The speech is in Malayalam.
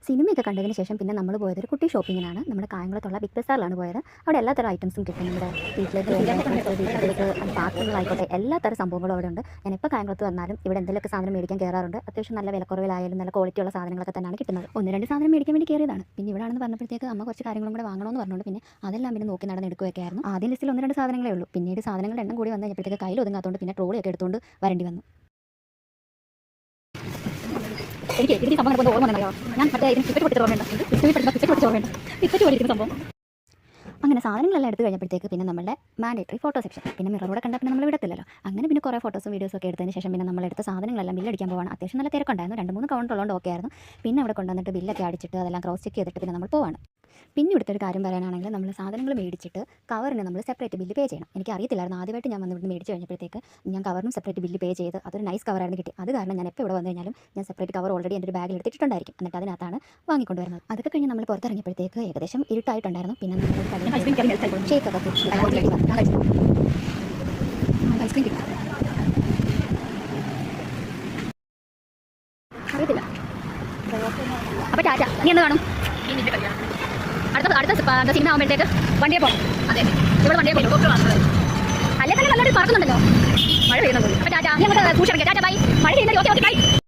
സിനിമയൊക്കെ കണ്ടതിന് ശേഷം പിന്നെ നമ്മൾ പോയത് ഒരു കുട്ടി ഷോപ്പിങ്ങിനാണ്. നമ്മുടെ കായംകുളത്തുള്ള ബിഗ് ബസാറിലാണ് പോയത്. അവിടെ എല്ലാത്തരം ഐറ്റംസും കിട്ടും. നമ്മുടെ വീട്ടിലേക്ക് പാത്രങ്ങളായിക്കോട്ടെ എല്ലാത്തരം സംഭവങ്ങളും അവിടെ ഉണ്ട്. ഞാൻ ഇപ്പോൾ കായംകുളത്ത് വന്നാലും ഇവിടെ എന്തെങ്കിലുമൊക്കെ സാധനം മേടിക്കാൻ കയറാറുണ്ട്. അത്യാവശ്യം നല്ല വിലക്കുറവിലായാലും നല്ല ക്വാളിറ്റിയുള്ള സാധനങ്ങളൊക്കെ തന്നെയാണ് കിട്ടുന്നത്. ഒന്ന് രണ്ട് സാധനം മേടിക്കാൻ വേണ്ടി കയറിയതാണ്. പിന്നെ ഇവിടെ ആണെന്ന് പറഞ്ഞപ്പോഴത്തേക്ക് അമ്മ കുറച്ച് കാര്യങ്ങളും കൂടെ വാങ്ങണമെന്ന് പറഞ്ഞുകൊണ്ട് പിന്നെ അതെല്ലാം പിന്നെ നോക്കി നടന്നെടുക്കുകയൊക്കെ ആയിരുന്നു. ആദ്യം ലിസ്റ്റിൽ ഒന്ന് രണ്ട് സാധനങ്ങളേ ഉള്ളൂ. പിന്നീട് സാധനങ്ങളുടെ എണ്ണം കൂടി വന്നു കഴിഞ്ഞപ്പോഴത്തേക്ക് കയ്യിൽ ഒതുങ്ങാത്തതുകൊണ്ട് പിന്നെ ട്രോളിയൊക്കെ എടുത്തുകൊണ്ട് വരേണ്ടി വന്നു. എനിക്ക് ഇതിന് സംഭവം കൊണ്ട് ഓർമ്മ അറിയാമോ? ഞാൻ മറ്റേ ഇതിന് ടിക്കറ്റ് കൊടുത്തിട്ട് ഓർമ്മയുണ്ട്. ടിക്കറ്റ് മേടിക്കുന്ന സംഭവം. അങ്ങനെ സാധനങ്ങളെല്ലാം എടുത്ത് കഴിഞ്ഞപ്പോഴത്തേക്ക് പിന്നെ നമ്മുടെ മാൻഡേറ്ററി ഫോട്ടോ സെക്ഷൻ. പിന്നെ മിററോടെ കണ്ടാൽ പിന്നെ നമ്മൾ വിടത്തില്ലല്ലോ. അങ്ങനെ പിന്നെ കുറേ ഫോട്ടോസും വീഡിയോസും ഒക്കെ എടുത്തതിന് ശേഷം പിന്നെ നമ്മളെടുത്ത സാധനങ്ങളെല്ലാം ബില്ലടിക്കാൻ പോവാണ്. അത്യാവശ്യം നല്ല തിരക്കുണ്ടായിരുന്നു. 2-3 കൗണ്ടർ ഉള്ളതുകൊണ്ട് ഓക്കെ ആയിരുന്നു. പിന്നെ അവിടെ കൊണ്ടുവന്നിട്ട് ബില്ലൊക്കെ അടിച്ചിട്ട് അതെല്ലാം ക്രോസ് ചെക്ക് ചെയ്തിട്ട് പിന്നെ നമ്മൾ പോവാണ്. പിന്നെ ഇവിടുത്തെ ഒരു കാര്യം പറയാനാണെങ്കിൽ നമ്മൾ സാധനങ്ങൾ മേടിച്ചിട്ട് കവറിന് നമ്മൾ സെപ്പറേറ്റ് ബില്ല് പേ ചെയ്യണം. എനിക്ക് അറിയത്തില്ലായിരുന്നു. ആദ്യമായിട്ട് ഞാൻ വന്ന് ഇവിടുന്ന് മേടിച്ച് കഴിഞ്ഞപ്പോഴത്തേക്ക് ഞാൻ കവറിനും സെപ്പറേറ്റ് ബില്ല് പേ ചെയ്ത് അതൊരു നൈസ് കവറായിരുന്നു കിട്ടി. അത് കാരണം ഞാൻ എപ്പോൾ ഇവിടെ വന്നു കഴിഞ്ഞാലും ഞാൻ സെപ്പറേറ്റ് കവർ ഓൾറെഡി എൻ്റെ ഒരു ബാഗിൽ എടുത്തിട്ടുണ്ടായിരിക്കും. എന്നിട്ട് അതിനകത്താണ് വാങ്ങിക്കൊണ്ടുവരുന്നത്. അതൊക്കെ കഴിഞ്ഞ് നമ്മൾ പുറത്തിറങ്ങിയപ്പോഴത്തേക്ക് ഏകദേശം ഇരുട്ടായിട്ടുണ്ടായിരുന്നു. പിന്നെ നമ്മൾ ഷേക്കൊക്കെ അറിയത്തില്ല. അപ്പോൾ ടാറ്റ. നീ എന്ന് കാണും? അടുത്ത സിനിമ ആകുമ്പോഴത്തേക്ക് വണ്ടിയെ പോകും. അതെ, ഇവിടെ വണ്ടിയെ പോകും. അല്ലേ തന്നെ നല്ലൊരു പറക്കുന്നുണ്ടല്ലോ. മഴ പെയ്യുന്നുണ്ട്. അപ്പോൾ ടാറ്റ. നീ അങ്ങോട്ട് സൂക്ഷിക്കണം. ടാറ്റ ബൈ. മഴ പെയ്യുന്നത് ഓക്കെ ബൈ.